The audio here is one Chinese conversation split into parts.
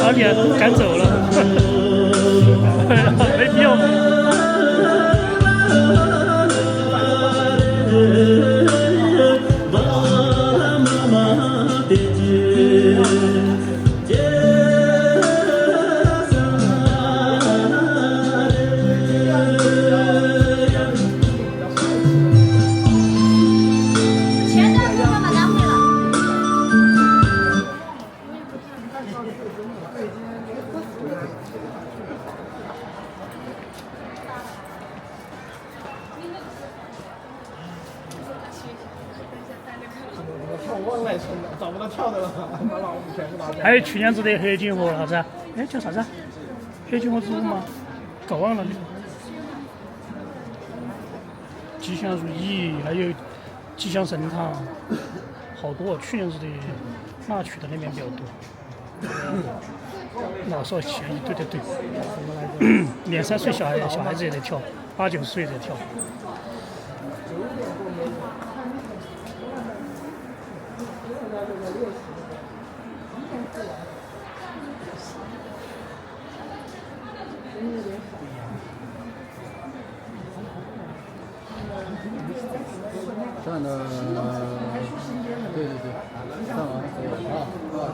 把你赶走了，没必要。找不到跳的了，还有去年子的黑金和啥子啊？哎，叫啥子啊？黑金和猪吗？搞忘了。吉祥如意，还有吉祥神堂，好多。去年子的那去的那边比较多。老少咸宜，对对对。2、3岁小孩子也在跳，8、9岁也在跳。站的，对对对，站完走啊。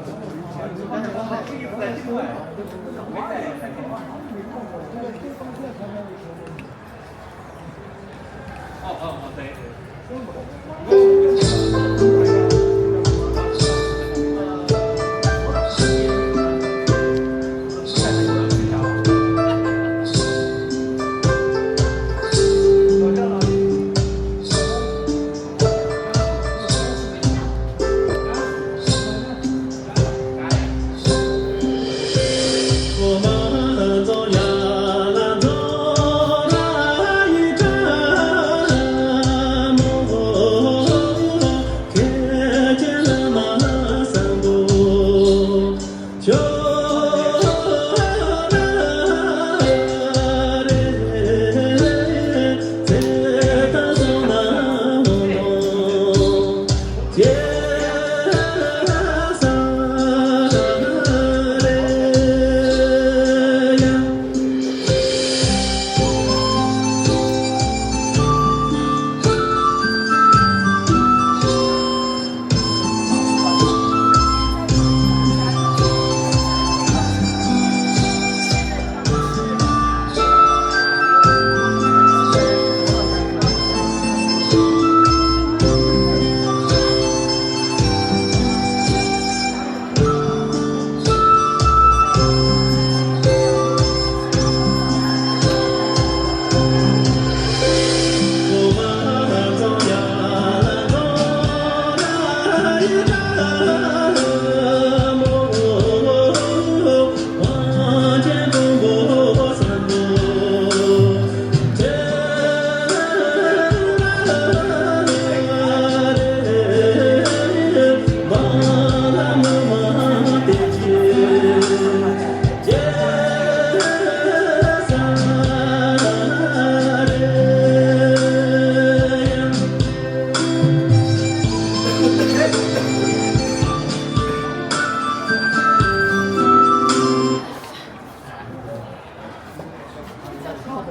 跳的。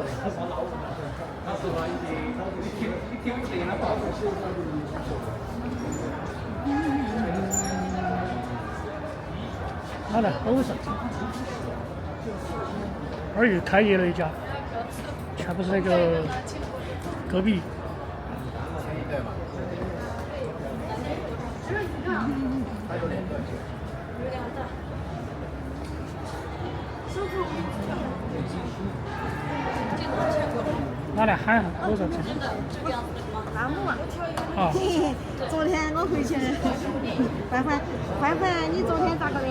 他来欧上，这儿又开业了一家，全部是那个隔壁。哪来喊欧上去？拉姆啊！啊，昨天我回去，欢欢，你昨天咋个的？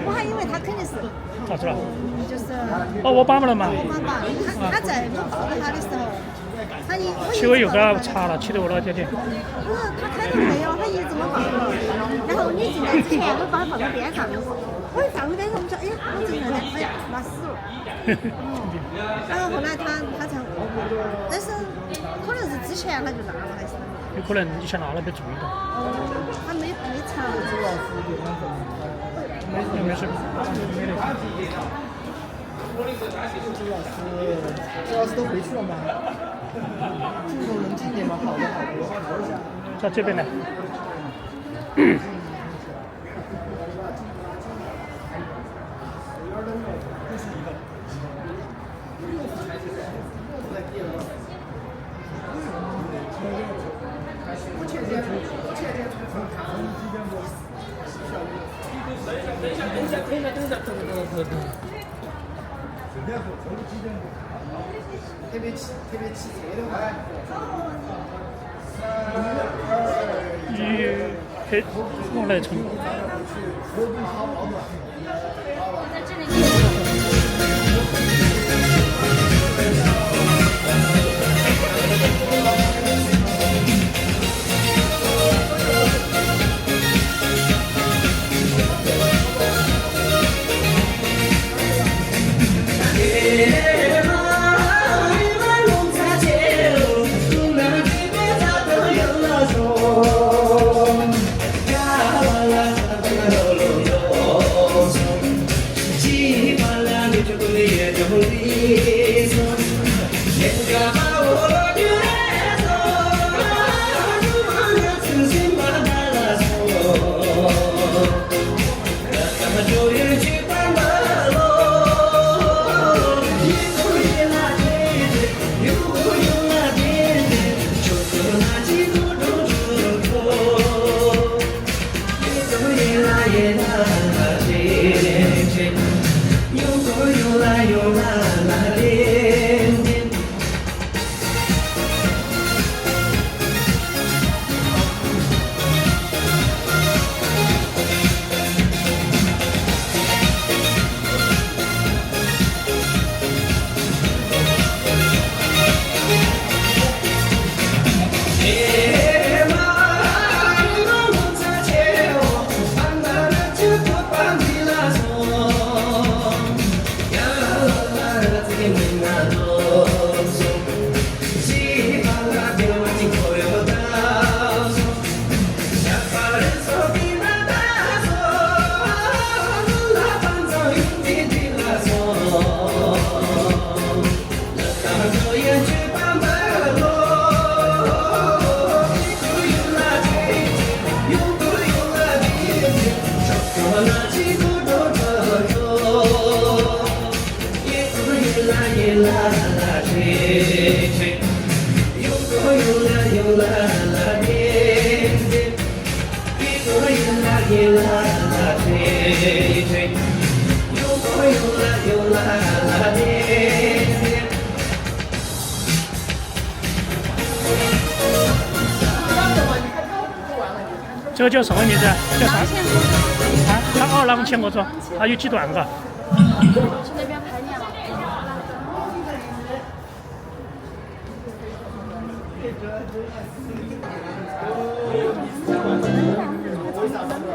我还以为他肯定是，咋子了？就是哦，我绑不了嘛。我妈爸，他在我抱他的时候，七尾又给他查了，气得我老爹爹。我说他肯定没有，他一直没放了。然后你进来之前，我把他放到边上，我一放到边上，我说哎呀，我进来了，哎呀，拉屎了。然后后来他才，但是可能是之前他就拉了还是？有可能以前拿了没注意到。他没查。没事，没得。主要是都回去了嘛，镜头能近一点吗？好的。在这边呢。特别骑车的话，往来冲。这个叫什么名字？叫啥？他浪千国子，他有几段个？去那边排练了。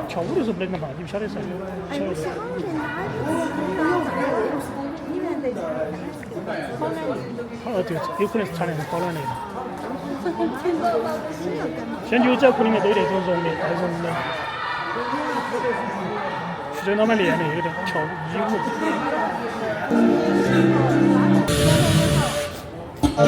跳舞的时候不能干嘛？你不晓得噻？晓得。哦，对，有可能是产量保暖类的。像牛仔裤里面都有那种绒的，带绒的。去在那边练的有点跳衣舞。小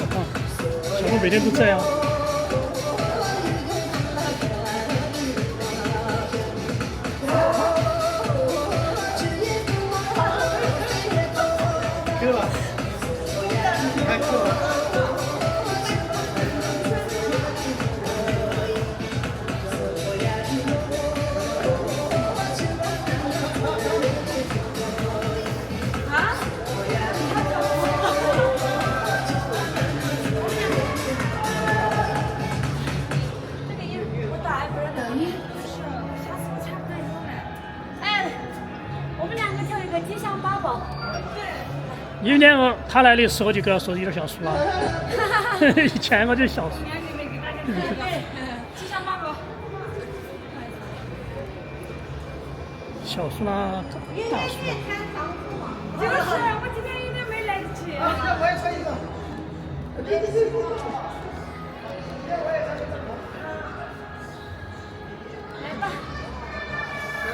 胖每天都这样。去吧，还去吧。吉祥八宝。你们两个他来的时候就给他说有点像输了，以前我就小输。吉祥八宝。小输啦，大输啦。就是我今天有点没来得及。我也穿一个。来吧。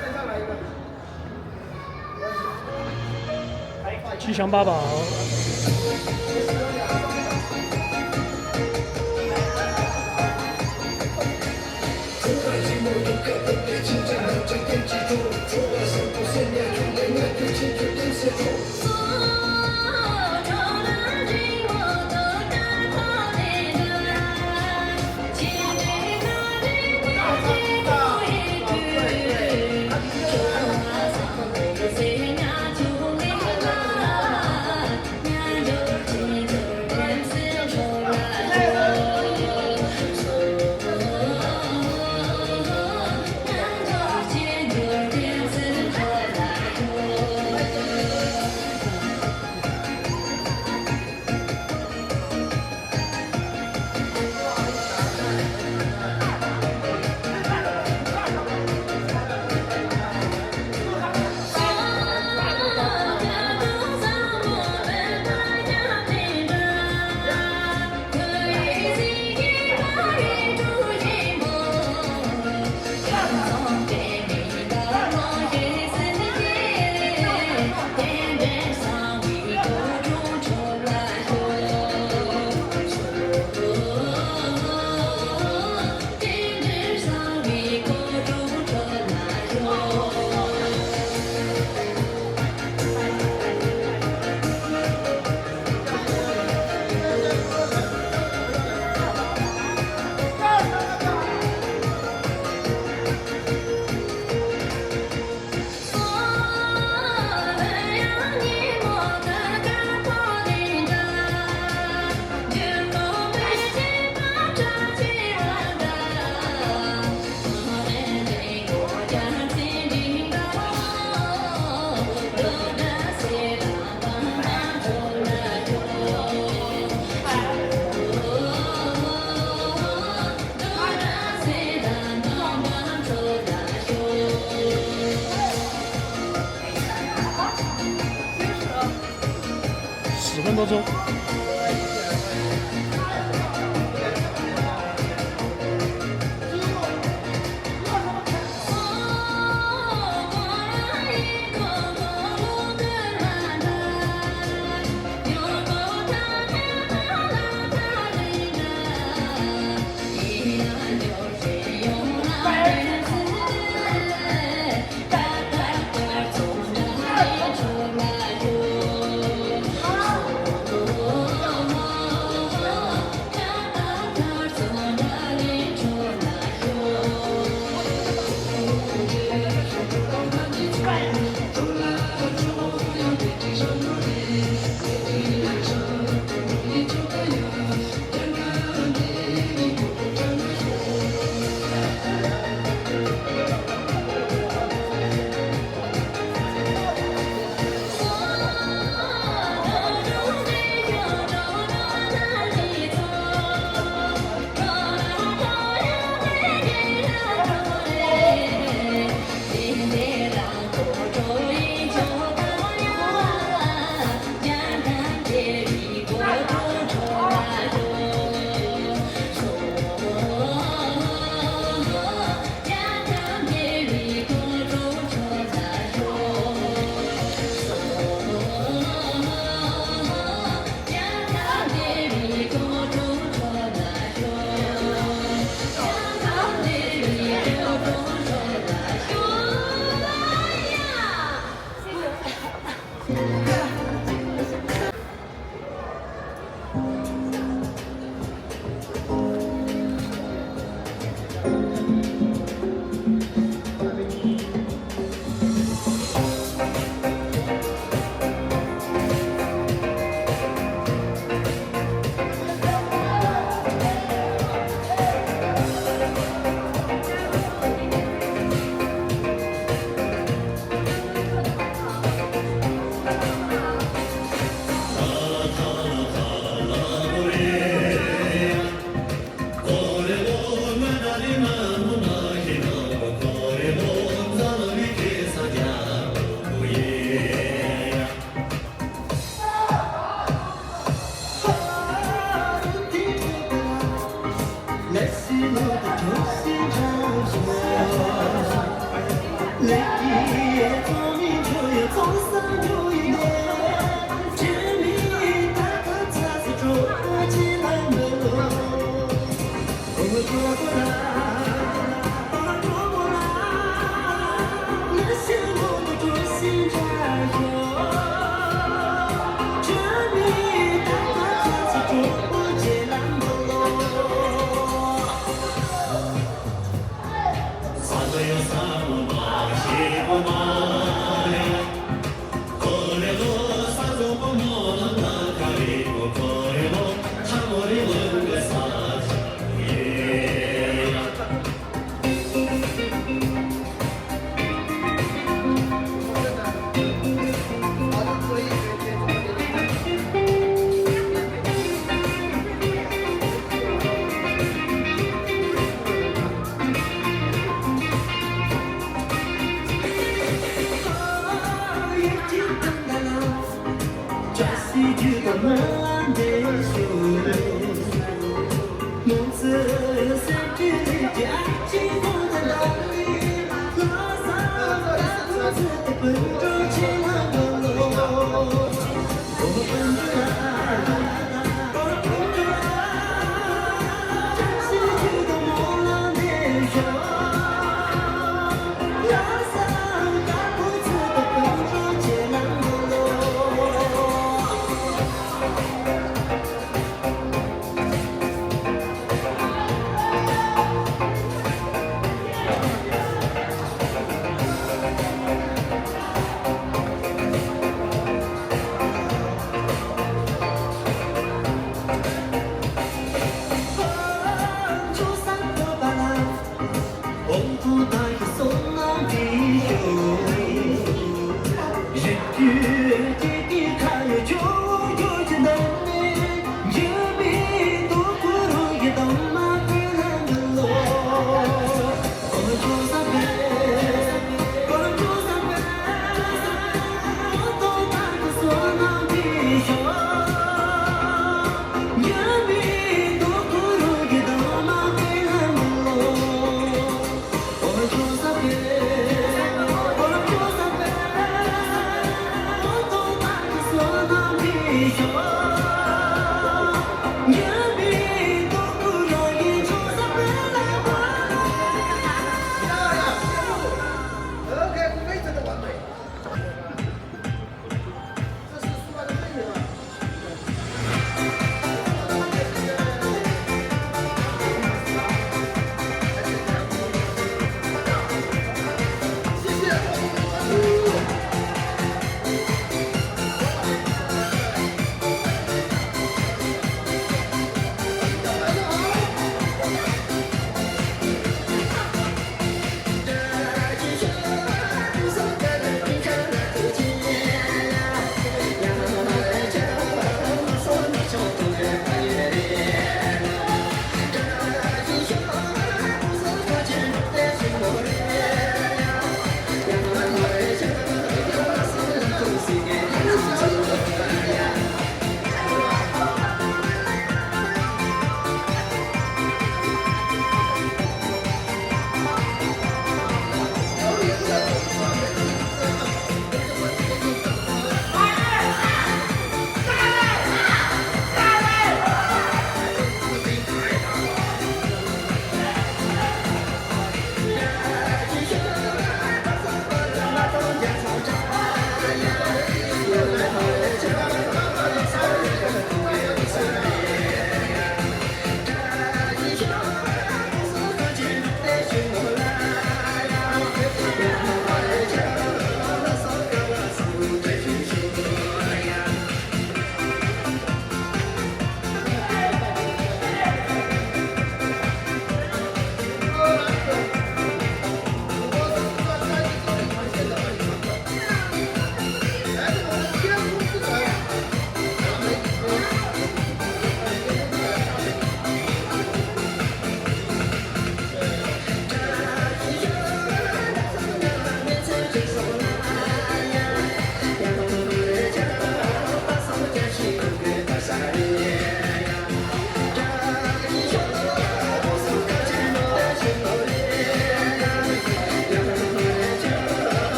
再上来一个。吉祥八宝。10分多钟。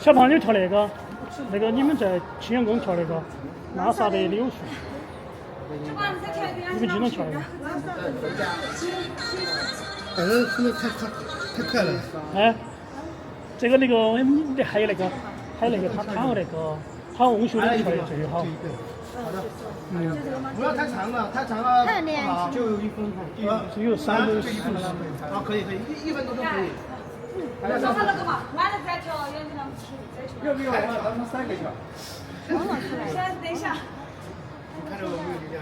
小胖妞跳那个你们在青阳宫跳那个拉萨的柳树，你们经常跳的。反正可能太快了。哎，这个还有那个他躺那个他翁秀的跳的最好。好的，不要太长了，太长了好，就1分钟，只有3分40。好，可以，1分钟都可以。说他那个嘛，完了再调，要不然再要不要咱们3个跳？先等一下。看着我没有力量。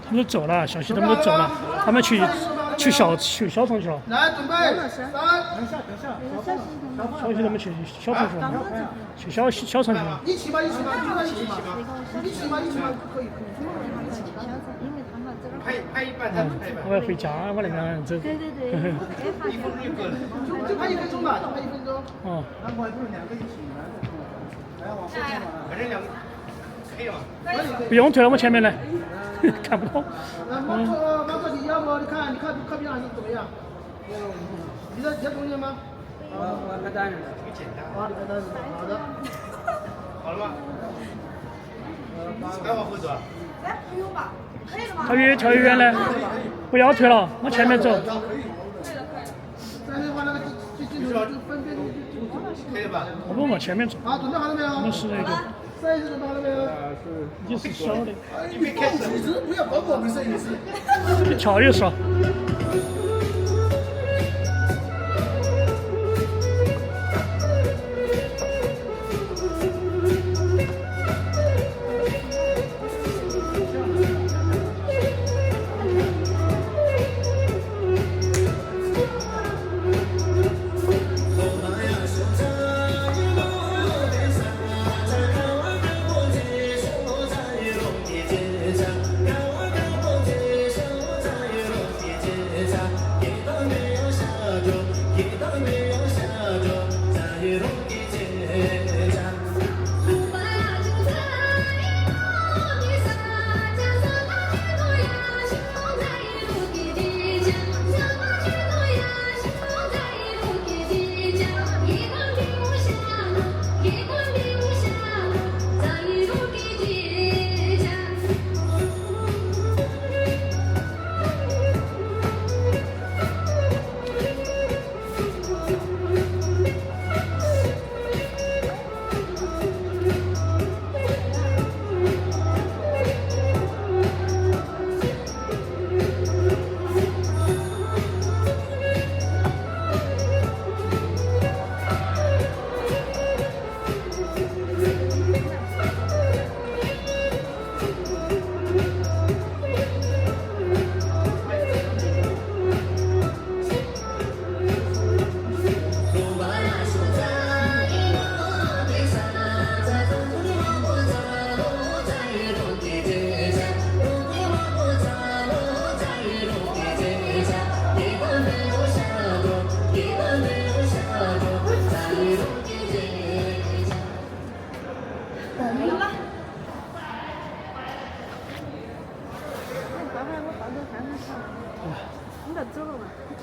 他们都走了，小西他们都走了，他们去小城去了。来，准备3，等一下，小西他们去小城去了，去小城去了。一起吧，一起吧，可以。拍一半，我要回家，我那个走。对。1分钟就够了，就拍1分钟吧，就拍1分钟。哦。然后还不是2个一起来往后面嘛，反正2个可以嘛。不用推到我前面来，看不到。毛哥，你要不你看科比老师怎么样？你在中间吗？我在单人的。简单。好，你在单人的，好的。好了吗？还往后走啊？哎，不用吧，可以了吗？跳越远了，不要退了，往前面走。可以了。但是把那个镜头分辨可以吧？我们往前面走。好，准备好了没有？我们是那个。3准备好了没有？你是小的。预备开始。不要搞我们摄影师。巧又少。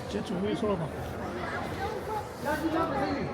这主会说了吧？要去交给美女。